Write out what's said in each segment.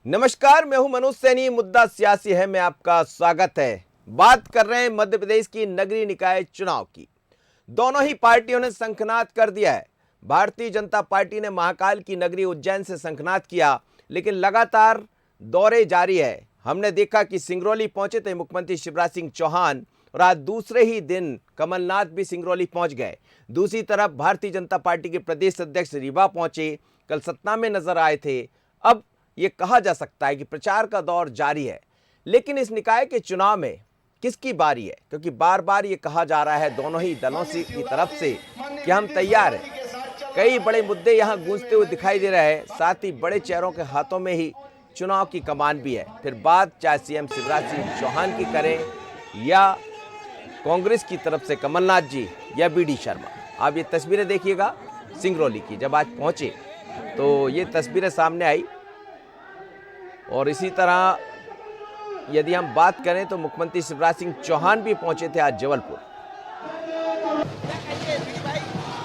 नमस्कार, मैं हूं मनोज सैनी। मुद्दा सियासी है में आपका स्वागत है। बात कर रहे हैं मध्य प्रदेश की नगरीय निकाय चुनाव की। दोनों ही पार्टियों ने शंखनाद कर दिया है। भारतीय जनता पार्टी ने महाकाल की नगरी उज्जैन से शंखनाद किया, लेकिन लगातार दौरे जारी है। हमने देखा कि सिंगरौली पहुंचे थे मुख्यमंत्री शिवराज सिंह चौहान और आज दूसरे ही दिन कमलनाथ भी सिंगरौली पहुंच गए। दूसरी तरफ भारतीय जनता पार्टी के प्रदेश अध्यक्ष रीवा पहुंचे, कल सतना में नजर आए थे। अब ये कहा जा सकता है कि प्रचार का दौर जारी है, लेकिन इस निकाय के चुनाव में किसकी बारी है? क्योंकि बार बार ये कहा जा रहा है दोनों ही दलों की तरफ से कि हम तैयार हैं। कई बड़े मुद्दे यहां गूंजते हुए दिखाई दे रहे हैं, साथ ही बड़े चेहरों के हाथों में ही चुनाव की कमान भी है। फिर बात चाहे सीएम शिवराज सिंह चौहान की करें या कांग्रेस की तरफ से कमलनाथ जी या बीडी शर्मा। आप ये तस्वीरें देखिएगा सिंगरौली की, जब आज पहुंचे तो ये तस्वीरें सामने आई। और इसी तरह यदि हम बात करें तो मुख्यमंत्री शिवराज सिंह चौहान भी पहुंचे थे आज जबलपुर।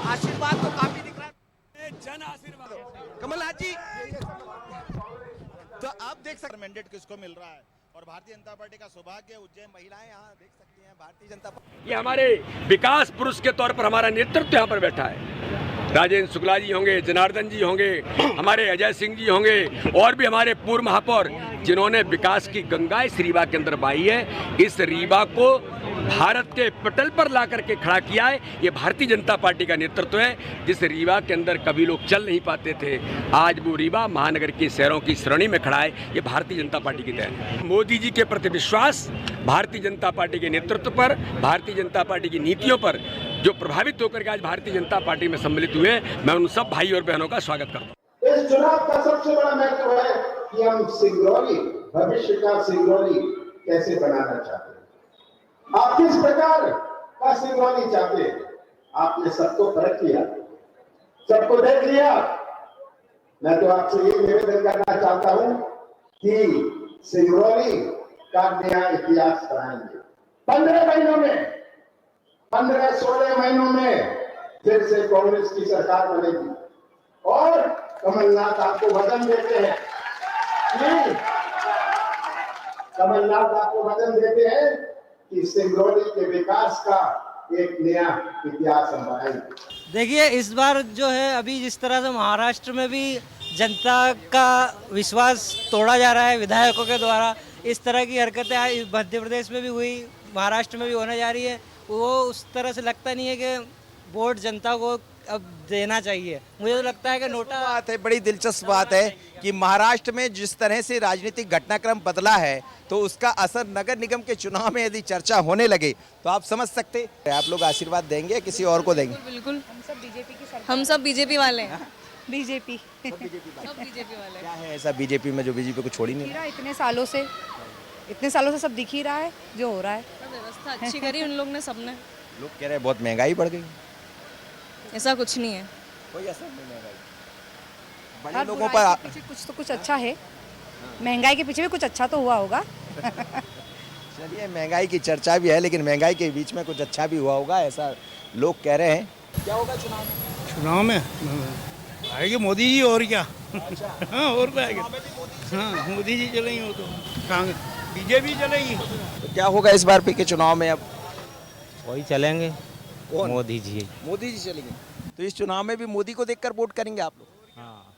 आशीर्वाद तो काफी दिख रहा है, जन आशीर्वाद कमलनाथ जी। तो आप देख सकते मैंडेट किसको मिल रहा है और भारतीय जनता पार्टी का सौभाग्य। उज्जैन महिलाएं यहाँ देख सकती हैं भारतीय जनता पार्टी। ये हमारे विकास पुरुष के तौर पर हमारा नेतृत्व यहाँ पर बैठा है। राजेंद्र शुक्ला जी होंगे, जनार्दन जी होंगे, हमारे अजय सिंह जी होंगे और भी हमारे पूर्व महापौर जिन्होंने विकास की गंगा इस रीवा के अंदर बहाई है। इस रीवा को भारत के पटल पर ला करके खड़ा किया है। ये भारतीय जनता पार्टी का नेतृत्व है। जिस रीवा के अंदर कभी लोग चल नहीं पाते थे, आज वो रीवा महानगर के शहरों की श्रेणी में खड़ा है। ये भारतीय जनता पार्टी की देन है। मोदी जी के प्रति विश्वास, भारतीय जनता पार्टी के नेतृत्व पर, भारतीय जनता पार्टी की नीतियों पर जो प्रभावित होकर के आज भारतीय जनता पार्टी में सम्मिलित हुए, मैं उन सब भाई और बहनों का स्वागत करता हूँ। इस चुनाव का सबसे बड़ा महत्व है कि हम सिंगरौली, भविष्य का सिंगरौली कैसे बनाना चाहते हैं। आप किस प्रकार का सिंगरौली चाहते हैं? आपने सबको परख लिया, सबको देख लिया। मैं तो आपसे ये निवेदन करना चाहता हूं कि सिंगरौली का नया इतिहास बनाएंगे। 15 महीनों में, 15-16 महीनों में फिर से कांग्रेस की सरकार बनेगी और कमलनाथ आपको वचन देते हैं कि कमलनाथ आपको वचन देते हैं कि सिंगरौली के विकास का एक नया इतिहास हम बनाएंगे। देखिए, इस बार जो है अभी जिस तरह से महाराष्ट्र में भी जनता का विश्वास तोड़ा जा रहा है विधायकों के द्वारा, इस तरह की हरकतें मध्य प्रदेश में भी हुई, महाराष्ट्र में भी होने जा रही है। वो उस तरह से लगता नहीं है कि वोट जनता को अब देना चाहिए। मुझे तो लगता है कि नोटा बात है, बड़ी दिलचस्प बात है कि महाराष्ट्र में जिस तरह से राजनीतिक घटनाक्रम बदला है तो उसका असर नगर निगम के चुनाव में यदि चर्चा होने लगे तो आप समझ सकते हैं। आप लोग आशीर्वाद देंगे, किसी और को देंगे? बिल्कुल, हम सब बीजेपी वाले हैं। बीजेपी सब बीजेपी वाले क्या है ऐसा बीजेपी में जो बीजेपी को छोड़ ही नहीं रहा? इतने सालों से सब दिख ही रहा है जो हो रहा है। व्यवस्था अच्छी करी उन लोग ने, सबने। लोग कह रहे हैं बहुत महंगाई बढ़ गई। ऐसा कुछ नहीं है, कोई असर नहीं महंगाई। बड़े हर लोगों बुराई पर के पीछे कुछ तो कुछ अच्छा है। महंगाई के पीछे भी कुछ अच्छा तो हुआ होगा। चलिए, महंगाई की चर्चा भी है, लेकिन महंगाई के बीच में कुछ अच्छा भी हुआ होगा, ऐसा लोग कह रहे हैं। क्या होगा चुनाव में? चुनाव में आएगी मोदी जी, और क्या। हाँ, और क्या आएगा? हाँ, मोदी जी चलेंगे, वो तो कांग्रेस बीजेपी चलेगी। तो क्या होगा इस बार के चुनाव में? अब वही चलेंगे, कौन? मोदी जी। मोदी जी चलेंगे। तो इस चुनाव में भी मोदी को देखकर वोट करेंगे आप लोग? हाँ।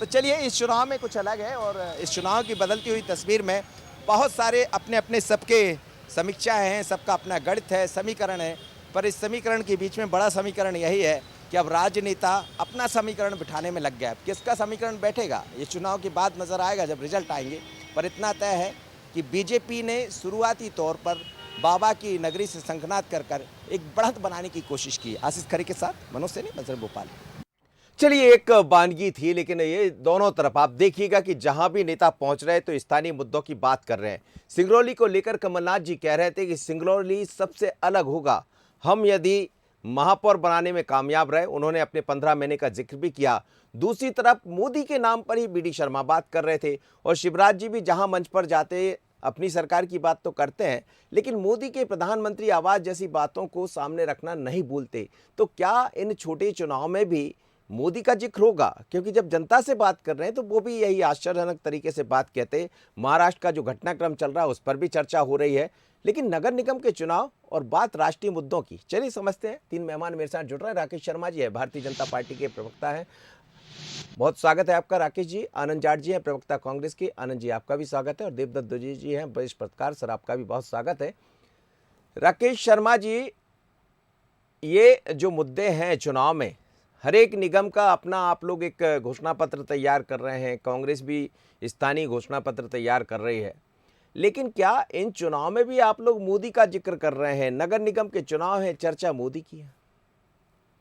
तो चलिए, इस चुनाव में कुछ अलग है और इस चुनाव की बदलती हुई तस्वीर में बहुत सारे अपने अपने सबके समीक्षाएं हैं, सबका अपना गणित है, समीकरण है। पर इस समीकरण के बीच में बड़ा समीकरण यही है कि अब राजनेता अपना समीकरण बिठाने में लग गया। किसका समीकरण बैठेगा ये चुनाव के बाद नजर आएगा जब रिजल्ट आएंगे। पर इतना तय है कि बीजेपी ने शुरुआती तौर पर बाबा की नगरी से शंखनाद कर एक बढ़त बनाने की कोशिश की। आशीष खरे के साथ मनोज सैनी, मंजर भोपाल। चलिए, एक वानगी थी, लेकिन ये दोनों तरफ आप देखिएगा कि जहां भी नेता पहुंच रहे हैं तो स्थानीय मुद्दों की बात कर रहे हैं। सिंगरौली को लेकर कमलनाथ जी कह रहे थे कि सिंगरौली सबसे अलग होगा हम यदि महापौर बनाने में कामयाब रहे। उन्होंने अपने 15 महीने का जिक्र भी किया। दूसरी तरफ मोदी के नाम पर ही बीडी शर्मा बात कर रहे थे और शिवराज जी भी जहां मंच पर जाते अपनी सरकार की बात तो करते हैं, लेकिन मोदी के प्रधानमंत्री आवास जैसी बातों को सामने रखना नहीं भूलते। तो क्या इन छोटे चुनाव में भी मोदी का जिक्र होगा, क्योंकि जब जनता से बात कर रहे हैं तो वो भी यही आश्चर्यजनक तरीके से बात कहते हैं। महाराष्ट्र का जो घटनाक्रम चल रहा है उस पर भी चर्चा हो रही है, लेकिन नगर निगम के चुनाव और बात राष्ट्रीय मुद्दों की। चलिए समझते हैं। 3 मेहमान मेरे साथ जुड़ रहे हैं। राकेश शर्मा जी है, भारतीय जनता पार्टी के प्रवक्ता हैं, बहुत स्वागत है आपका राकेश जी। आनंद जाट जी हैं, प्रवक्ता कांग्रेस के, आनंद जी आपका भी स्वागत है। और देवदत्त दोजी जी हैं, वरिष्ठ पत्रकार, सर आपका भी बहुत स्वागत है। राकेश शर्मा जी, ये जो मुद्दे हैं चुनाव में, हर एक निगम का अपना आप लोग एक घोषणा पत्र तैयार कर रहे हैं, कांग्रेस भी स्थानीय घोषणा पत्र तैयार कर रही है, लेकिन क्या इन चुनाव में भी आप लोग मोदी का जिक्र कर रहे हैं? नगर निगम के चुनाव है, चर्चा मोदी की है।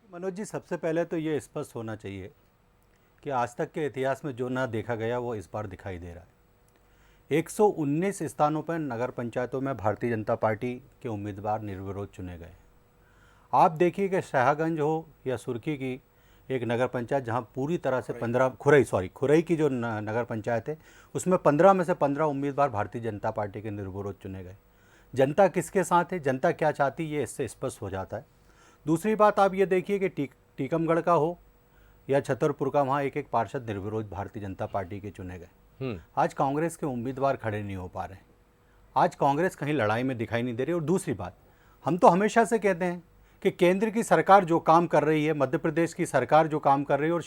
मनोज जी, सबसे पहले तो ये स्पष्ट होना चाहिए कि आज तक के इतिहास में जो ना देखा गया वो इस बार दिखाई दे रहा है। 119 स्थानों पर नगर पंचायतों में भारतीय जनता पार्टी के उम्मीदवार निर्विरोध चुने गए। आप देखिए कि शाहगंज हो या सुर्खी की एक नगर पंचायत, जहां पूरी तरह से खुरई की जो नगर पंचायत है, उसमें 15 में से 15 उम्मीदवार भारतीय जनता पार्टी के निर्विरोध चुने गए। जनता किसके साथ है, जनता क्या चाहती है, ये इससे स्पष्ट हो जाता है। दूसरी बात आप ये देखिए कि टीकमगढ़ का हो या छतरपुर का, वहाँ एक एक पार्षद निर्विरोध भारतीय जनता पार्टी के चुने गए। आज कांग्रेस के उम्मीदवार खड़े नहीं हो पा रहे हैं। आज कांग्रेस कहीं लड़ाई में दिखाई नहीं दे रही। और दूसरी बात, हम तो हमेशा से कहते हैं कि केंद्र की सरकार जो काम कर रही है, मध्य प्रदेश की सरकार जो काम कर रही है, और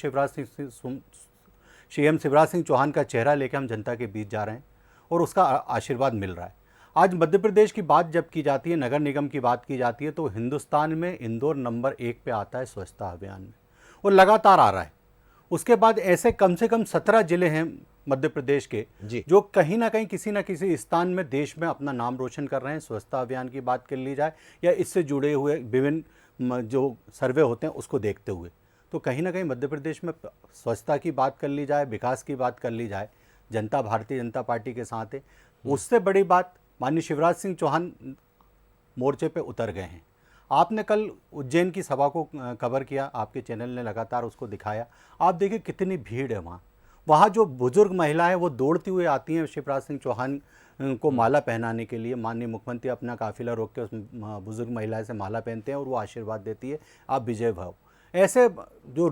सीएम शिवराज सिंह चौहान का चेहरा लेकर हम जनता के बीच जा रहे हैं और उसका आशीर्वाद मिल रहा है। आज मध्य प्रदेश की बात जब की जाती है, नगर निगम की बात की जाती है, तो हिंदुस्तान में इंदौर नंबर 1 पे आता है स्वच्छता अभियान में, और लगातार आ रहा है। उसके बाद ऐसे कम से कम 17 जिले हैं मध्य प्रदेश के जो कहीं ना कहीं किसी न किसी स्थान में देश में अपना नाम रोशन कर रहे हैं। स्वच्छता अभियान की बात कर ली जाए या इससे जुड़े हुए विभिन्न जो सर्वे होते हैं उसको देखते हुए, तो कहीं ना कहीं मध्य प्रदेश में स्वच्छता की बात कर ली जाए, विकास की बात कर ली जाए, जनता भारतीय जनता पार्टी के साथ है। उससे बड़ी बात, माननीय शिवराज सिंह चौहान मोर्चे पे उतर गए हैं। आपने कल उज्जैन की सभा को कवर किया, आपके चैनल ने लगातार उसको दिखाया। आप देखिए कितनी भीड़ है वहाँ जो बुजुर्ग महिलाएं वो दौड़ती हुई आती हैं शिवराज सिंह चौहान को माला पहनाने के लिए। माननीय मुख्यमंत्री अपना काफिला रोक के उस बुजुर्ग महिला से माला पहनते हैं और वो आशीर्वाद देती है, आप विजय भव। ऐसे जो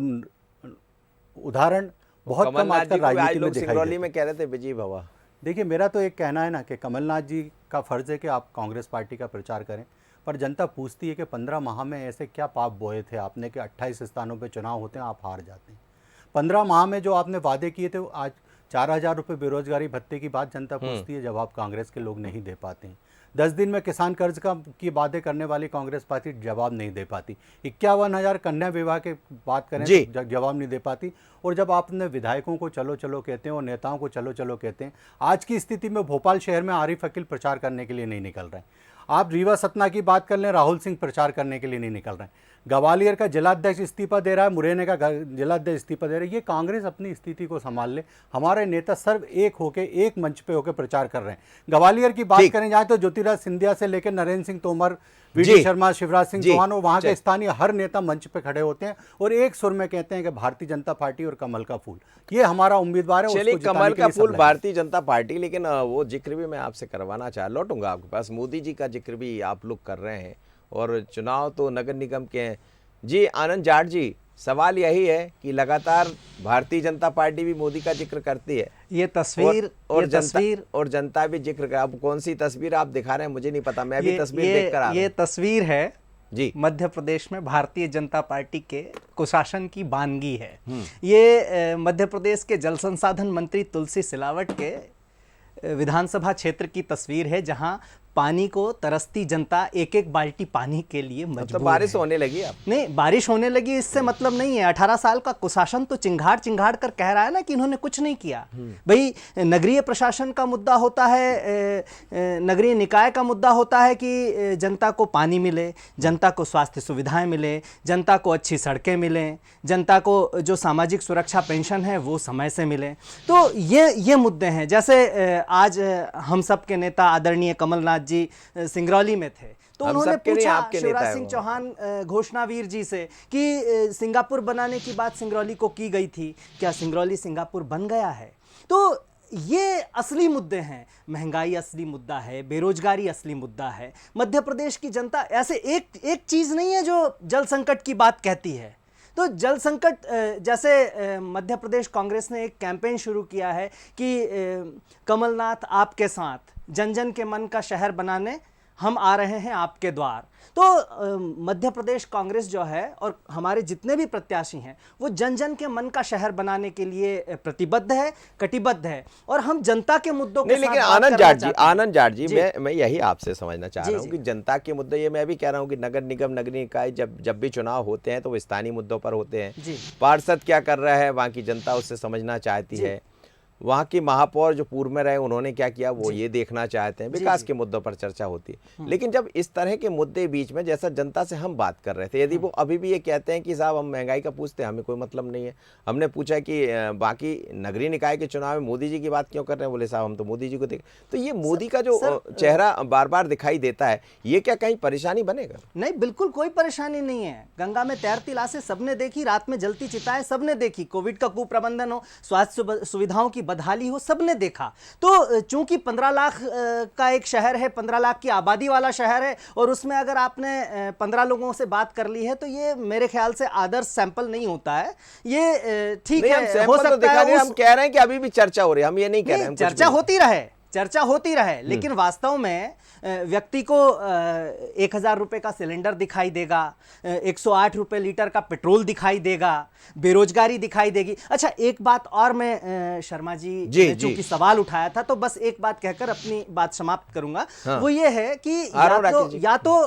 उदाहरण बहुत कम आजकल राजनीति में दिखाई देते हैं। में कह रहे थे विजय भव। देखिए, मेरा तो एक कहना है ना कि कमलनाथ जी का फर्ज है कि आप कांग्रेस पार्टी का प्रचार करें, पर जनता पूछती है कि 15 माह में ऐसे क्या पाप बोए थे आपने कि 28 स्थानों पे चुनाव होते हैं, आप हार जाते हैं। 15 माह में जो आपने वादे किए थे, आज 4000 रुपये बेरोजगारी भत्ते की बात जनता पूछती है, जवाब कांग्रेस के लोग नहीं दे पाते हैं। 10 दिन में किसान कर्ज की बातें करने वाली कांग्रेस पार्टी जवाब नहीं दे पाती। 51,000 कन्या विवाह के बात करें तो जवाब नहीं दे पाती। और जब आपने विधायकों को चलो चलो कहते हैं और नेताओं को चलो चलो कहते हैं, आज की स्थिति में भोपाल शहर में आरिफ अकील प्रचार करने के लिए नहीं निकल रहे हैं। आप रीवा सतना की बात कर लें, राहुल सिंह प्रचार करने के लिए नहीं निकल रहे हैं। ग्वालियर का जिलाध्यक्ष इस्तीफा दे रहा है, मुरैना का जिलाध्यक्ष इस्तीफा दे रहा है। ये कांग्रेस अपनी स्थिति को संभाल ले। हमारे नेता सर्व एक होके एक मंच पे होकर प्रचार कर रहे हैं। ग्वालियर की बात करें जाए तो ज्योतिराज सिंधिया से लेकर नरेंद्र सिंह तोमर, वीडी शर्मा, शिवराज सिंह चौहान और वहाँ के स्थानीय हर नेता मंच पे खड़े होते हैं और एक सुर में कहते हैं कि भारतीय जनता पार्टी और कमल का फूल ये हमारा उम्मीदवार है। चलिए, कमल का फूल भारतीय जनता पार्टी, लेकिन वो जिक्र भी मैं आपसे करवाना लौटूंगा आपके पास। मोदी जी का जिक्र भी आप लोग कर रहे हैं और चुनाव तो नगर निगम के हैं। जी आनंद जाट जी, सवाल यही है कि लगातार भारतीय जनता पार्टी भी मोदी का जिक्र करती है, ये तस्वीर और जनता भी जिक्र कर। अब कौन सी तस्वीर आप दिखा रहे हैं मुझे नहीं पता, मैं भी तस्वीर देखकर आ रहा हूं। ये तस्वीर है जी मध्य प्रदेश में भारतीय जनता पार्टी के कुशासन की बानगी है। ये मध्य प्रदेश के जल संसाधन मंत्री तुलसी सिलावट के विधानसभा क्षेत्र की तस्वीर है, जहां पानी को तरसती जनता एक एक बाल्टी पानी के लिए मजबूर तो बारिश होने लगी। अब नहीं, बारिश होने लगी इससे मतलब नहीं है। 18 साल का कुशासन तो चिंगाड़ चिंगाड़ कर कह रहा है ना कि इन्होंने कुछ नहीं किया। भाई, नगरीय प्रशासन का मुद्दा होता है, नगरीय निकाय का मुद्दा होता है कि जनता को पानी मिले, जनता को स्वास्थ्य सुविधाएं मिले, जनता को अच्छी सड़कें मिलें, जनता को जो सामाजिक सुरक्षा पेंशन है वो समय से मिले। तो ये मुद्दे हैं। जैसे आज हम सब के नेता आदरणीय कमलनाथ जी सिंगरौली में थे, तो उन्होंने पूछा शिवराज सिंह चौहान घोषणावीर जी से कि सिंगापुर बनाने की बात सिंगरौली को की गई थी, क्या सिंगरौली सिंगापुर बन गया है? तो ये असली मुद्दे हैं। महंगाई असली मुद्दा है, बेरोजगारी असली मुद्दा है। मध्य प्रदेश की जनता ऐसे एक चीज नहीं है जो जल संकट की बात कहती है। तो जल संकट जैसे मध्य प्रदेश कांग्रेस ने एक कैंपेन शुरू किया है कि कमलनाथ आपके साथ, जन जन के मन का शहर बनाने हम आ रहे हैं आपके द्वार। तो मध्य प्रदेश कांग्रेस जो है और हमारे जितने भी प्रत्याशी हैं वो जन जन के मन का शहर बनाने के लिए प्रतिबद्ध है, कटिबद्ध है, और हम जनता के मुद्दों के नहीं, साथ लेकिन बात आनंद करना जाट जी, चाहते हैं। आनंद जाट जी, जी। मैं यही आपसे समझना चाह जी, रहा हूँ जी। कि जनता के मुद्दे, ये मैं भी कह रहा हूँ कि नगर निगम, नगरीय निकाय जब भी चुनाव होते हैं तो वो स्थानीय मुद्दों पर होते हैं। जी। पार्षद क्या कर रहा है वहाँ की जनता उससे समझना चाहती जी। है। वहाँ की महापौर जो पूर्व में रहे उन्होंने क्या किया वो ये देखना चाहते हैं। विकास के मुद्दों पर चर्चा होती है, लेकिन जब इस तरह के मुद्दे बीच में, जैसा जनता से हम बात कर रहे थे, यदि वो अभी भी ये कहते हैं कि साहब हम महंगाई का पूछते हैं, हमें कोई मतलब नहीं है, हमने पूछा कि बाकी नगरीय निकाय के चुनाव में मोदी जी की बात क्यों कर रहे हैं, बोले साहब हम तो मोदी जी को देख। तो ये मोदी का जो चेहरा बार बार दिखाई देता है, ये क्या कहीं परेशानी बनेगा? नहीं, बिल्कुल कोई परेशानी नहीं है। गंगा में तैरती लाशें सबने देखी, रात में जलती चिताएं सबने देखी, कोविड का कुप्रबंधन हो, स्वास्थ्य सुविधाओं की बदहाली हो, सबने देखा। तो चूंकि 15 लाख का एक शहर है, 15 लाख की आबादी वाला शहर है, और उसमें अगर आपने 15 लोगों से बात कर ली है तो ये मेरे ख्याल से आदर्श सैंपल नहीं होता है। ये ठीक नहीं, हम है, सैंपल हो तो सकता दिखा है रहे हैं, हम कह रहे हैं कि अभी भी चर्चा हो रही है, हम ये नहीं कह रहे हैं हम कुछ चर्चा भी। होती रहे, चर्चा होती रहे, लेकिन वास्तव में व्यक्ति को 1000 रुपए का सिलेंडर दिखाई देगा, 108 रुपए लीटर का पेट्रोल दिखाई देगा, बेरोजगारी दिखाई देगी। अच्छा, एक बात और मैं शर्मा जी ने चूंकि सवाल उठाया था तो बस एक बात कहकर अपनी बात समाप्त करूंगा। वो ये है कि या तो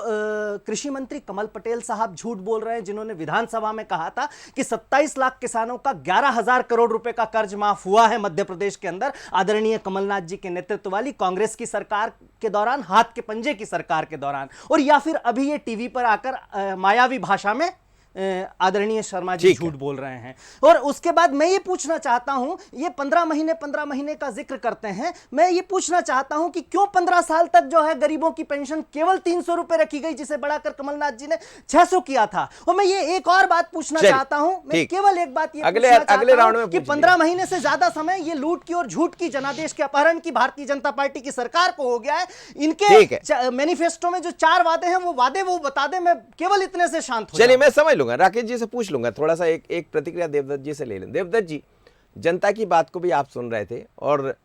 कृषि मंत्री कमल पटेल साहब झूठ बोल रहे हैं, जिन्होंने विधानसभा में कहा था कि 27 लाख किसानों का 11,000 करोड़ रुपए का कर्ज माफ हुआ है मध्य प्रदेश के अंदर आदरणीय कमलनाथ जी के नेतृत्व वाली कांग्रेस की सरकार के दौरान, हाथ के पंजे की सरकार के दौरान, और या फिर अभी ये टीवी पर आकर मायावी भाषा में आदरणीय शर्मा जी झूठ बोल रहे हैं। और उसके बाद मैं ये पूछना चाहता हूं, ये 15 महीने का जिक्र करते हैं, मैं ये पूछना चाहता हूं कि क्यों 15 साल तक जो है गरीबों की पेंशन केवल 300 रुपए रखी गई, जिसे बढ़ाकर कमलनाथ जी ने 600 किया था। और मैं ये एक और बात पूछना चाहता हूं, मैं केवल एक बात ये अगले राउंड में कि 15 महीने से ज्यादा समय ये लूट की और झूठ की, जनादेश के अपहरण की भारतीय जनता पार्टी की सरकार को हो गया है। इनके मैनिफेस्टो में जो 4 वादे हैं वो वादे वो बता दें, मैं केवल इतने से शांत हो। चलिए, मैं समझ लूंगा, राकेश जी से पूछ लूंगा, थोड़ा सा एक प्रतिक्रिया देवदत्त जी से ले लें। देवदत्त जी, जनता की बात को भी आप सुन रहे थे, और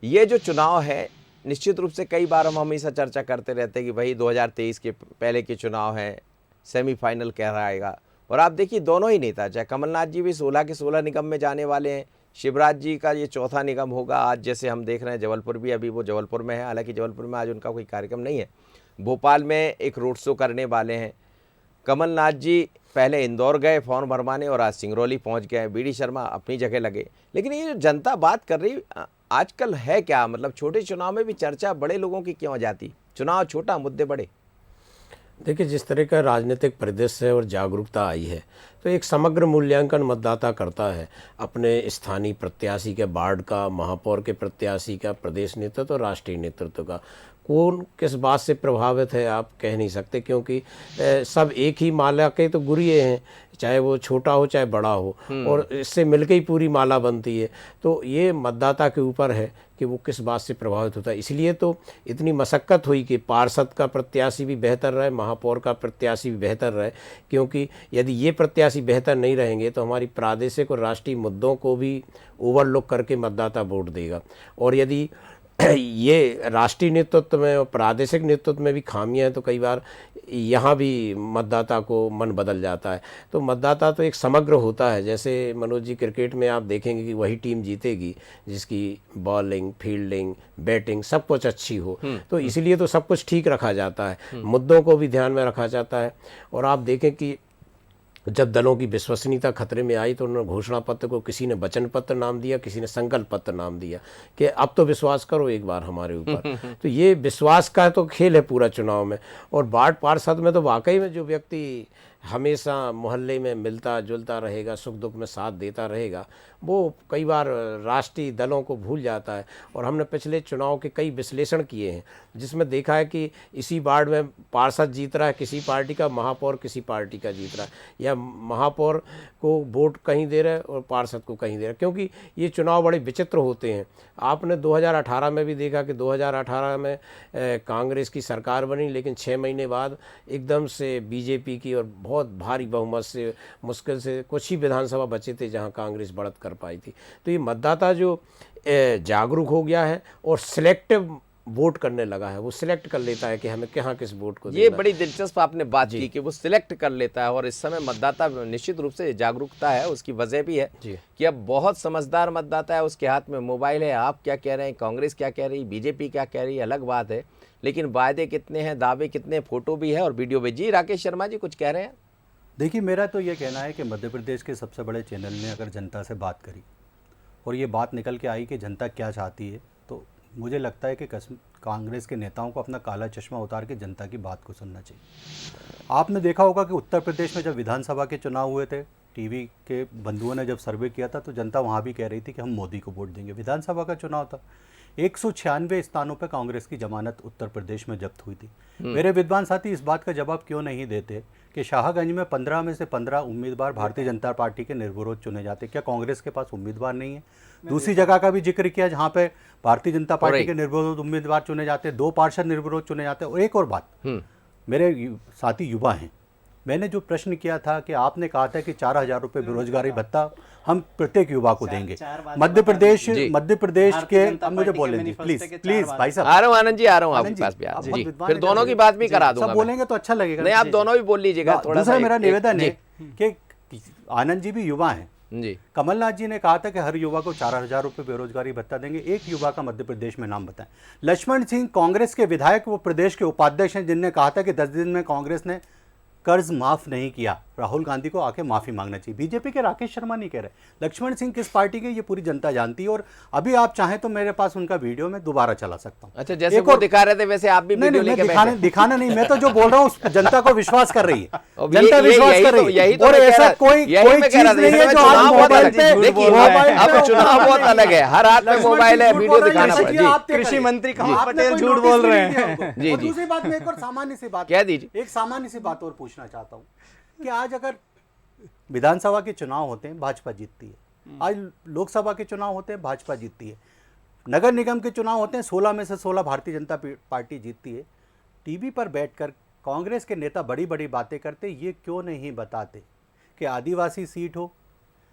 ये जो चुनाव है, निश्चित रूप से कई बार हम हमेशा चर्चा करते रहते हैं कि भाई 2023 के पहले के चुनाव हैं, सेमीफाइनल कह रहेगा, और आप देखिए दोनों ही नेता, चाहे कमलनाथ जी भी 16 के 16 निगम में जाने वाले हैं, शिवराज जी का ये 4था निगम होगा। आज जैसे हम देख रहे हैं जबलपुर भी, अभी वो जबलपुर में है, हालांकि जबलपुर में आज उनका कोई कार्यक्रम नहीं है, भोपाल में एक रोड शो करने वाले हैं। कमलनाथ जी पहले इंदौर गए फॉर्म भरवाने और आज सिंगरौली पहुंच गए। बीडी शर्मा अपनी जगह लगे। लेकिन ये जो जनता बात कर रही आजकल है क्या, मतलब छोटे चुनाव में भी चर्चा बड़े लोगों की क्यों आ जाती, चुनाव छोटा मुद्दे बड़े? देखिए, जिस तरह का राजनीतिक परिदृश्य है और जागरूकता आई है, तो एक समग्र मूल्यांकन मतदाता करता है अपने स्थानीय प्रत्याशी के, वार्ड का, महापौर के प्रत्याशी का, प्रदेश नेतृत्व और राष्ट्रीय नेतृत्व का। कौन किस बात से प्रभावित है आप कह नहीं सकते, क्योंकि सब एक ही माला के तो गुरिये हैं, चाहे वो छोटा हो चाहे बड़ा हो, और इससे मिलकर ही पूरी माला बनती है। तो ये मतदाता के ऊपर है कि वो किस बात से प्रभावित होता है। इसलिए तो इतनी मशक्क़त हुई कि पार्षद का प्रत्याशी भी बेहतर रहे, महापौर का प्रत्याशी भी बेहतर रहे, क्योंकि यदि ये प्रत्याशी बेहतर नहीं रहेंगे तो हमारी प्रादेशिक और राष्ट्रीय मुद्दों को भी ओवरलुक करके मतदाता वोट देगा। और यदि ये राष्ट्रीय नेतृत्व में और प्रादेशिक नेतृत्व में भी खामियां हैं तो कई बार यहाँ भी मतदाता को मन बदल जाता है। तो मतदाता तो एक समग्र होता है। जैसे मनोज जी, क्रिकेट में आप देखेंगे कि वही टीम जीतेगी जिसकी बॉलिंग, फील्डिंग, बैटिंग सब कुछ अच्छी हो। तो इसलिए तो सब कुछ ठीक रखा जाता है, मुद्दों को भी ध्यान में रखा जाता है। और आप देखें कि जब दलों की विश्वसनीयता खतरे में आई तो उन्होंने घोषणा पत्र को, किसी ने वचन पत्र नाम दिया, किसी ने संकल्प पत्र नाम दिया कि अब तो विश्वास करो एक बार हमारे ऊपर। तो ये विश्वास का तो खेल है पूरा चुनाव में। और वार्ड पार्षद में तो वाकई में जो व्यक्ति हमेशा मोहल्ले में मिलता जुलता रहेगा, सुख दुख में साथ देता रहेगा, वो कई बार राष्ट्रीय दलों को भूल जाता है। और हमने पिछले चुनाव के कई विश्लेषण किए हैं जिसमें देखा है कि इसी वार्ड में पार्षद जीत रहा है किसी पार्टी का, महापौर किसी पार्टी का जीत रहा है, या महापौर को वोट कहीं दे रहा है और पार्षद को कहीं दे रहा है। क्योंकि ये चुनाव बड़े विचित्र होते हैं। आपने 2018 में भी देखा कि 2018 में कांग्रेस की सरकार बनी, लेकिन 6 महीने बाद एकदम से बीजेपी की और बहुत बहुत भारी बहुमत से, मुश्किल से कुछ ही विधानसभा बचे थे जहां कांग्रेस बढ़त कर पाई थी। तो ये मतदाता जो जागरूक हो गया है और सिलेक्टिव वोट करने लगा है, वो सिलेक्ट कर लेता है कि हमें कहाँ किस वोट को ये देना। बड़ी दिलचस्प आपने बात की कि वो सिलेक्ट कर लेता है, और इस समय मतदाता निश्चित रूप से जागरूकता है, उसकी वजह भी है कि अब बहुत समझदार मतदाता है, उसके हाथ में मोबाइल है। आप क्या कह रहे हैं, कांग्रेस क्या कह रही, बीजेपी क्या कह रही है, अलग बात है, लेकिन वायदे कितने हैं, दावे कितने, फोटो भी है और वीडियो भी। जी राकेश शर्मा जी कुछ कह रहे हैं? देखिए, मेरा तो ये कहना है कि मध्य प्रदेश के सबसे बड़े चैनल ने अगर जनता से बात करी और ये बात निकल के आई कि जनता क्या चाहती है, तो मुझे लगता है कि कांग्रेस के नेताओं को अपना काला चश्मा उतार के जनता की बात को सुनना चाहिए। आपने देखा होगा कि उत्तर प्रदेश में जब विधानसभा के चुनाव हुए थे, टीवी के बंधुओं ने जब सर्वे किया था तो जनता वहाँ भी कह रही थी कि हम मोदी को वोट देंगे। विधानसभा का चुनाव था, 196 स्थानों पर कांग्रेस की जमानत उत्तर प्रदेश में जब्त हुई थी। मेरे विद्वान साथी इस बात का जवाब क्यों नहीं देते कि शाहगंज में 15 में से 15 उम्मीदवार भारतीय जनता पार्टी के निर्विरोध चुने जाते, क्या कांग्रेस के पास उम्मीदवार नहीं है? दूसरी जगह का भी जिक्र किया जहाँ पे भारतीय जनता पार्टी के निर्विरोध उम्मीदवार चुने जाते, 2 पार्षद निर्विरोध चुने जाते। और एक और बात, मेरे साथी युवा हैं, मैंने जो प्रश्न किया था कि आपने कहा था कि 4,000 रुपये बेरोजगारी भत्ता हम प्रत्येक युवा को देंगे। मध्य प्रदेश के, अब मुझे बोलने दीजिए प्लीज भाई साहब। आ रहा हूँ आनंद जी, आ रहा हूँ आपके पास भी जी, फिर दोनों की बात भी करा दूंगा। सब बोलेंगे तो अच्छा लगेगा। नहीं, आप दोनों भी बोल लीजिएगा थोड़ा सा। मेरा निवेदन है कि आनंद जी भी युवा हैं जी। कमलनाथ जी ने कहा था कि हर युवा को 4,000 रुपये बेरोजगारी भत्ता देंगे। एक युवा का मध्य प्रदेश में नाम बताएं। लक्ष्मण सिंह कांग्रेस के विधायक, वो प्रदेश के उपाध्यक्ष हैं, जिनने कहा था कि 10 दिन में कांग्रेस ने कर्ज माफ नहीं किया, राहुल गांधी को आके माफी मांगना चाहिए। बीजेपी के राकेश शर्मा नहीं कह रहे, लक्ष्मण सिंह किस पार्टी के, ये पूरी जनता जानती है। और अभी आप चाहें तो मेरे पास उनका वीडियो में दोबारा चला सकता हूं। अच्छा, जैसे वो दिखा रहे थे वैसे आप भी वीडियो लेके बैठे। दिखाना नहीं, मैं तो जो बोल रहा हूँ जनता को विश्वास कर रही है, जनता विश्वास कर रही है। और ऐसा कोई चीज नहीं है जो आप मोबाइल पे देखिए। अब चुनाव बहुत अलग है, हर हाथ में मोबाइल है, वीडियो दिखाना पड़ेगा। कृषि मंत्री कमल पटेल झूठ बोल रहे हैं जी। दूसरी बात में एक और सामान्य सी बात कह दीजिए, एक सामान्य सी बात और पूछना चाहता हूँ कि आज अगर विधानसभा के चुनाव होते हैं भाजपा जीतती है, आज लोकसभा के चुनाव होते हैं भाजपा जीतती है, नगर निगम के चुनाव होते हैं 16 में से 16 भारतीय जनता पार्टी जीतती है। टीवी पर बैठकर कांग्रेस के नेता बड़ी बड़ी बातें करते, ये क्यों नहीं बताते कि आदिवासी सीट हो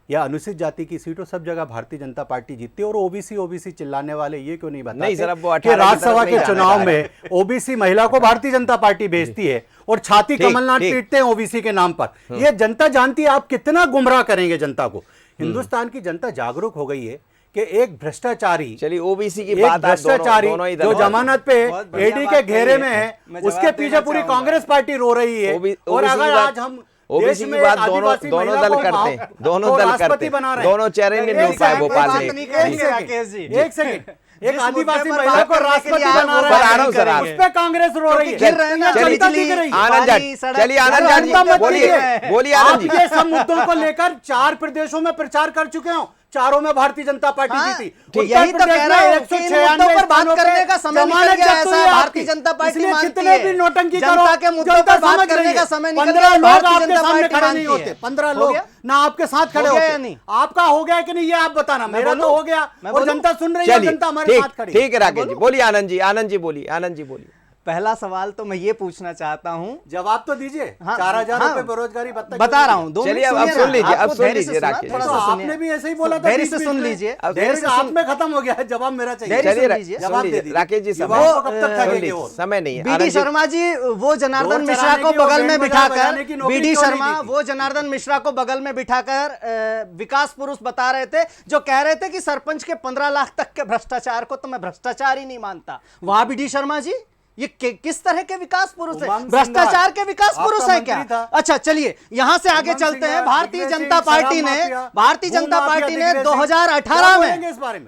या अनुसूचित जाति की सीट हो, सब जगह भारतीय जनता पार्टी जीतती है। और ओबीसी चिल्लाने वाले ये क्यों नहीं बताते? नहीं सर, अब वो कि राज्यसभा के चुनाव में ओबीसी महिला को भारतीय जनता पार्टी भेजती है और छाती कमलनाथ पीटते हैं ओबीसी के नाम पर। ये जनता जानती है, आप कितना गुमराह करेंगे जनता को। हिंदुस्तान की जनता जागरूक हो गई है कि एक भ्रष्टाचारी, चलिए ओबीसी की बात, भ्रष्टाचारी जो जमानत पे ईडी के घेरे में है, उसके पीछे पूरी कांग्रेस पार्टी रो रही है। और अगर आज हम ओबीसी की बात दोनों दल करते हैं, दोनों दल करते हैं, दोनों चेहरे नहीं मिल पाए भोपाल में। एक सेकंड, एक आदिवासी महिला को राष्ट्रपति बना रहा है, उस पे कांग्रेस रो रही है। आनंद जी, चलिए आनंद जी बोलिए आनंद जी। ये सब मुद्दों को लेकर 4 प्रदेशों में प्रचार कर चुके हो, चारों में भारतीय जनता पार्टी जीती। यही तो कह रहा हूं कि इन मुद्दों पर बात करने का समय निकल गया। ऐसा भारतीय जनता पार्टी मानती है, भी नोटंकी जनता के मुद्दों पर बात करने का समय निकल गया। 15 लोग आपके सामने खड़े नहीं होते, 15 लोग ना आपके साथ खड़े होते। आपका हो गया कि नहीं ये आप बताना, मेरा तो हो गया और जनता सुन रही है, जनता हमारे साथ खड़ी। ठीक है राकेश जी, बोलिए आनंद जी, आनंद जी बोलिए, आनंद जी बोलिए। पहला सवाल तो मैं ये पूछना चाहता हूँ, जवाब तो दीजिए। 4,000 रुपए बेरोजगारी भत्ता बता रहा हूँ। चलिए अब सुन लीजिए, अब सुन लीजिए राकेश, आपने भी ऐसे ही बोला था, धैर्य से सुन लीजिए। आप में खत्म हो गया है, जवाब मेरा चाहिए। चलिए जवाब दे दीजिए राकेश जी, समय नहीं है। बीडी शर्मा जी वो जनार्दन मिश्रा को बगल में बिठाकर, बीडी शर्मा वो जनार्दन मिश्रा को बगल में बिठाकर विकास पुरुष बता रहे थे, जो कह रहे थे कि सरपंच के 15 लाख तक के भ्रष्टाचार को तो मैं भ्रष्टाचार ही नहीं मानता। वहां बीडी शर्मा जी ये किस तरह के विकास पुरुष है? भ्रष्टाचार के विकास पुरुष है क्या? अच्छा चलिए यहां से आगे चलते हैं। भारतीय जनता पार्टी ने 2018 में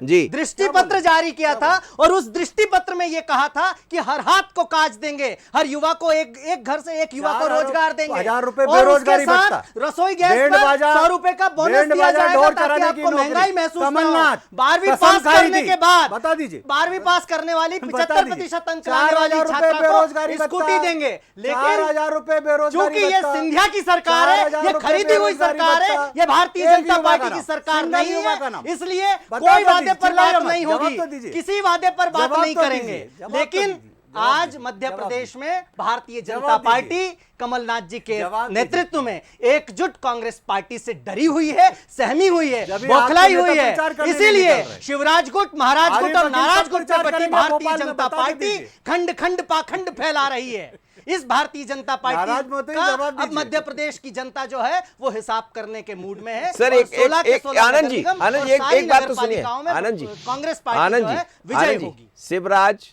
जी दृष्टि पत्र जारी किया था और उस दृष्टि पत्र में यह कहा था कि हर हाथ को काज देंगे, हर युवा को एक घर से एक युवा को रोजगार देंगे, 1,000 रुपए और उसके साथ रसोई गैस पर 100 रुपए का बोनस दिया जाएगा ताकि आपको महंगाई महसूस न हो। 12वीं पास करने के बाद, बता दीजिए, 12वीं पास करने वाली 75% अंक लाने वाली स्कूटी देंगे। लेकिन 4,000 रुपए बेरोजगारी, चूंकि ये सिंधिया की सरकार है, ये खरीदी हुई सरकार है, ये भारतीय जनता पार्टी की सरकार नहीं है, इसलिए कोई वादे पर बात नहीं होगी, किसी वादे पर बात नहीं करेंगे। लेकिन आज मध्य प्रदेश में भारतीय जनता पार्टी कमलनाथ जी के नेतृत्व में एकजुट कांग्रेस पार्टी से डरी हुई है, सहमी हुई है, बौखलाई हुई है। इसीलिए शिवराज गुट, महाराज गुट और नाराज गुट पे बटी भारतीय जनता पार्टी खंड खंड पाखंड फैला रही है। इस भारतीय जनता पार्टी का अब मध्य प्रदेश की जनता जो है वो हिसाब करने के मूड में है। सर एक आनंद जी एक बात तो सुनिए आनंद जी, कांग्रेस पार्टी जो है विजय होगी। शिवराज,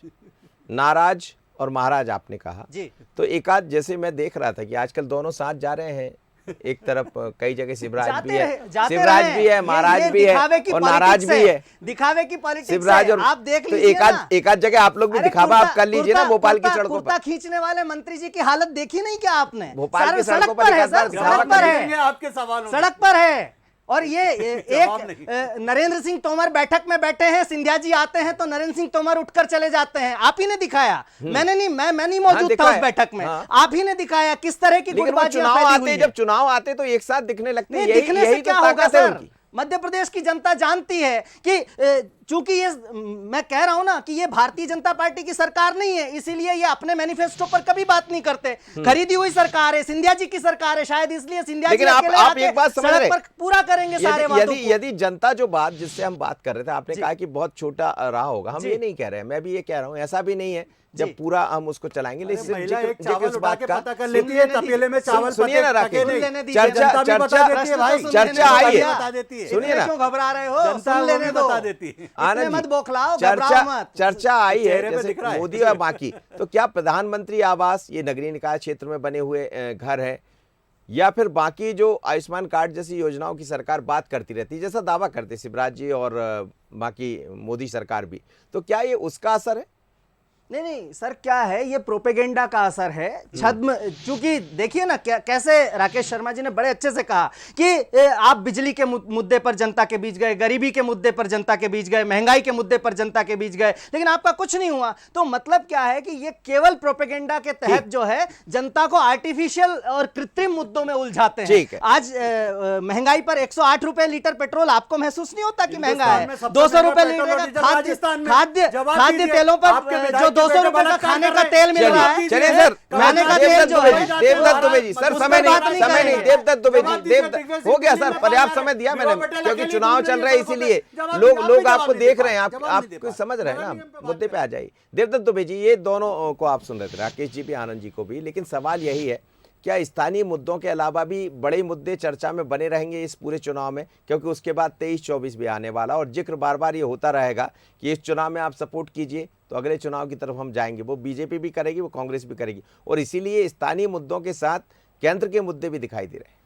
नाराज और महाराज आपने कहा जी, तो एक आध जैसे मैं देख रहा था कि आजकल दोनों साथ जा रहे हैं। एक तरफ कई जगह शिवराज भी है, महाराज भी है और नाराज भी है। दिखावे की पॉलिटिक्स शिवराज और आप देख तो लीजिए ना। एक आध जगह आप लोग भी दिखावा आप कर लीजिए ना। भोपाल की सड़कों कुर्ता खींचने वाले मंत्री जी की हालत देखी नहीं क्या आपने? भोपाल की सड़कों पर है, सड़क पर है, आपके सवाल सड़क पर है। और ये एक नरेंद्र सिंह तोमर बैठक में बैठे हैं, सिंधिया जी आते हैं तो नरेंद्र सिंह तोमर उठकर चले जाते हैं। आप ही ने दिखाया, मैंने नहीं, मैं नहीं मौजूद था उस बैठक में। आप ही ने दिखाया किस तरह की गुटबाजी चुनाव आते, जब चुनाव आते तो एक साथ दिखने लगते हैं। यही तो ताकत है उनकी। मध्य प्रदेश की जनता जानती है कि चूंकि ये मैं कह रहा हूं ना कि ये भारतीय जनता पार्टी की सरकार नहीं है, इसीलिए ये अपने मैनिफेस्टो पर कभी बात नहीं करते। खरीदी हुई सरकार है, सिंधिया जी की सरकार है, शायद इसलिए सिंधिया जी आप एक बात समझ रहे, पूरा करेंगे सारे वादों को। यदि जनता जो बात जिससे हम बात कर रहे थे, आपने कहा कि बहुत छोटा रहा होगा, हम ये नहीं कह रहे हैं, मैं भी ये कह रहा हूँ ऐसा भी नहीं है जब पूरा हम उसको चलाएंगे। लेकिन उस बात का पता कर लेती है, तपेले में चावल सुनिए ना राकेश, चर्चा आई है, सुनिए ना, क्यों घबरा रहे हो? सुन लेने दो, आनंद मत बौखलाओ, घबराओ मत। चर्चा आई है जैसे मोदी और बाकी, तो क्या प्रधानमंत्री आवास ये नगरीय निकाय क्षेत्र में बने हुए घर है या फिर बाकी जो आयुष्मान कार्ड जैसी योजनाओं की सरकार बात करती रहती है, जैसा दावा करते शिवराज जी और बाकी मोदी सरकार भी, तो क्या ये उसका असर है? नहीं सर, क्या है ये प्रोपेगेंडा का असर है। छद्म, चूंकि देखिए ना कैसे राकेश शर्मा जी ने बड़े अच्छे से कहा कि आप बिजली के मुद्दे पर जनता के बीच गए, गरीबी के मुद्दे पर जनता के बीच गए, महंगाई के मुद्दे पर जनता के बीच गए, लेकिन आपका कुछ नहीं हुआ। तो मतलब क्या है कि ये केवल प्रोपेगेंडा के तहत जो है जनता को आर्टिफिशियल और कृत्रिम मुद्दों में उलझाते हैं। आज महंगाई पर 108 रुपए लीटर पेट्रोल आपको महसूस नहीं होता कि महंगा है? 200 रुपए लीटर खाद्य तेलों पर जो 200 रुपए का खाने का तेल मिल रहा है। चलिए सर, खाने का तेल जो है देवदत्त दुबे जी, सर समय नहीं, देवदत्त दुबे जी, देवदत्त हो गया सर, पर्याप्त समय दिया मैंने, क्योंकि चुनाव चल रहे हैं इसीलिए लोग आपको देख रहे हैं, आप समझ रहे हैं ना, मुद्दे पे आ जाइए। देवदत्त दुबे जी, ये दोनों को आप सुन रहे थे, राकेश जी भी, आनंद जी को भी, लेकिन सवाल यही है, क्या स्थानीय मुद्दों के अलावा भी बड़े मुद्दे चर्चा में बने रहेंगे इस पूरे चुनाव में? क्योंकि उसके बाद 23-24 भी आने वाला और जिक्र बार बार ये होता रहेगा कि इस चुनाव में आप सपोर्ट कीजिए तो अगले चुनाव की तरफ हम जाएंगे। वो बीजेपी भी करेगी, वो कांग्रेस भी करेगी, और इसीलिए स्थानीय मुद्दों के साथ केंद्र के मुद्दे भी दिखाई दे रहे हैं।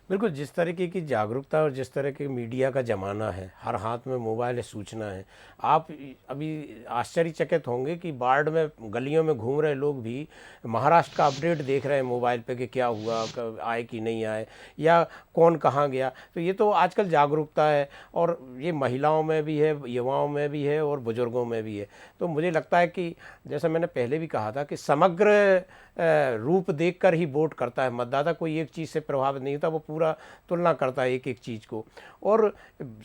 बिल्कुल, जिस तरीके की जागरूकता और जिस तरह के मीडिया का ज़माना है, हर हाथ में मोबाइल है, सूचना है, आप अभी आश्चर्यचकित होंगे कि बाढ़ में गलियों में घूम रहे लोग भी महाराष्ट्र का अपडेट देख रहे हैं मोबाइल पे कि क्या हुआ, आए कि नहीं आए, या कौन कहाँ गया। तो ये तो आजकल जागरूकता है, और ये महिलाओं में भी है, युवाओं में भी है और बुजुर्गों में भी है। तो मुझे लगता है कि जैसा मैंने पहले भी कहा था कि समग्र रूप देखकर ही वोट करता है मतदाता। कोई एक चीज़ से प्रभावित नहीं होता, वो पूरा तुलना करता है एक एक चीज़ को। और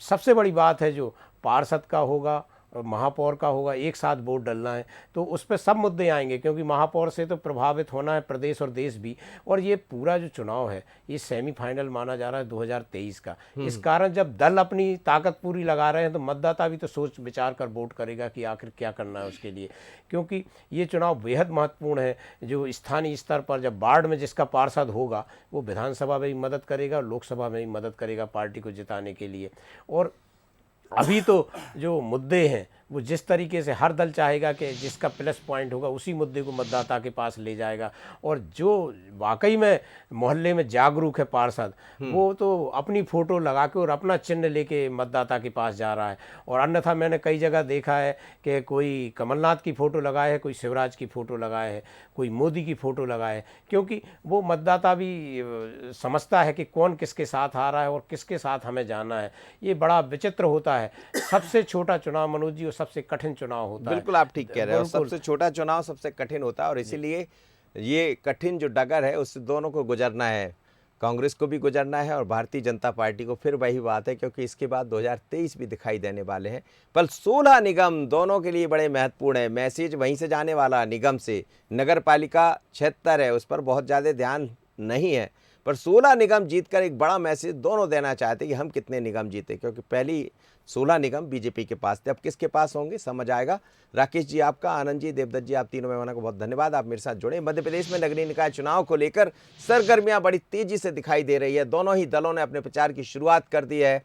सबसे बड़ी बात है जो पार्षद का होगा, महापौर का होगा, एक साथ वोट डालना है, तो उस पर सब मुद्दे आएंगे, क्योंकि महापौर से तो प्रभावित होना है प्रदेश और देश भी। और ये पूरा जो चुनाव है ये सेमीफाइनल माना जा रहा है 2023 का। इस कारण जब दल अपनी ताकत पूरी लगा रहे हैं तो मतदाता भी तो सोच विचार कर वोट करेगा कि आखिर क्या करना है उसके लिए, क्योंकि ये चुनाव बेहद महत्वपूर्ण है। जो स्थानीय स्तर पर जब बाढ़ में जिसका पार्षद होगा वो विधानसभा में भी मदद करेगा, लोकसभा में भी मदद करेगा पार्टी को जिताने के लिए। और अभी तो जो मुद्दे हैं वो जिस तरीके से हर दल चाहेगा कि जिसका प्लस पॉइंट होगा उसी मुद्दे को मतदाता के पास ले जाएगा, और जो वाकई में मोहल्ले में जागरूक है पार्षद, वो तो अपनी फ़ोटो लगा के और अपना चिन्ह लेके मतदाता के पास जा रहा है। और अन्यथा मैंने कई जगह देखा है कि कोई कमलनाथ की फ़ोटो लगाए है, कोई शिवराज की फ़ोटो लगाए है, कोई मोदी की फ़ोटो लगाए है, क्योंकि वो मतदाता भी समझता है कि कौन किसके साथ आ रहा है और किसके साथ हमें जाना है। ये बड़ा विचित्र होता है। सबसे छोटा चुनाव मनोज जी सबसे कठिन चुनाव होता है। बिल्कुल आप ठीक कह रहे हो, सबसे छोटा चुनाव सबसे कठिन होता है, और इसीलिए ये कठिन जो डगर है उससे दोनों को गुजरना है। कांग्रेस को भी गुजरना है और भारतीय जनता पार्टी को फिर वही बात है, क्योंकि इसके बाद 2023 भी दिखाई देने वाले हैं। पर 16 निगम दोनों के लिए बड़े महत्वपूर्ण है। मैसेज वहीं से जाने वाला निगम से, नगर पालिका 76 है, उस पर बहुत ज़्यादा ध्यान नहीं है, पर 16 निगम जीतकर एक बड़ा मैसेज दोनों देना चाहते कि हम कितने निगम जीते, क्योंकि पहली 16 निगम बीजेपी के पास थे, अब किसके पास होंगे समझ आएगा। राकेश जी आपका, आनंद जी, देवदत्त जी, आप तीनों मेहमानों को बहुत धन्यवाद, आप मेरे साथ जुड़े। मध्य प्रदेश में नगरीय निकाय चुनाव को लेकर सरगर्मियां बड़ी तेजी से दिखाई दे रही है। दोनों ही दलों ने अपने प्रचार की शुरुआत कर दी है।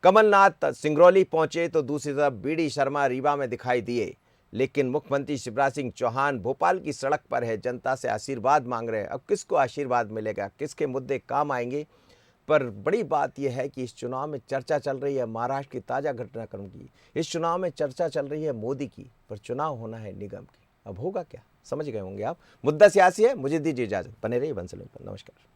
कमलनाथ सिंगरौली पहुंचे तो दूसरी तरफ बीडी शर्मा रीवा में दिखाई दिए, लेकिन मुख्यमंत्री शिवराज सिंह चौहान भोपाल की सड़क पर है, जनता से आशीर्वाद मांग रहे हैं। अब किसको आशीर्वाद मिलेगा, किसके मुद्दे काम आएंगे, पर बड़ी बात यह है कि इस चुनाव में चर्चा चल रही है महाराष्ट्र की ताज़ा घटनाक्रम की, इस चुनाव में चर्चा चल रही है मोदी की, पर चुनाव होना है निगम की। अब होगा क्या, समझ गए होंगे आप। मुद्दा सियासी है, मुझे दीजिए इजाज़त, बने रहिए बंसल पर। नमस्कार।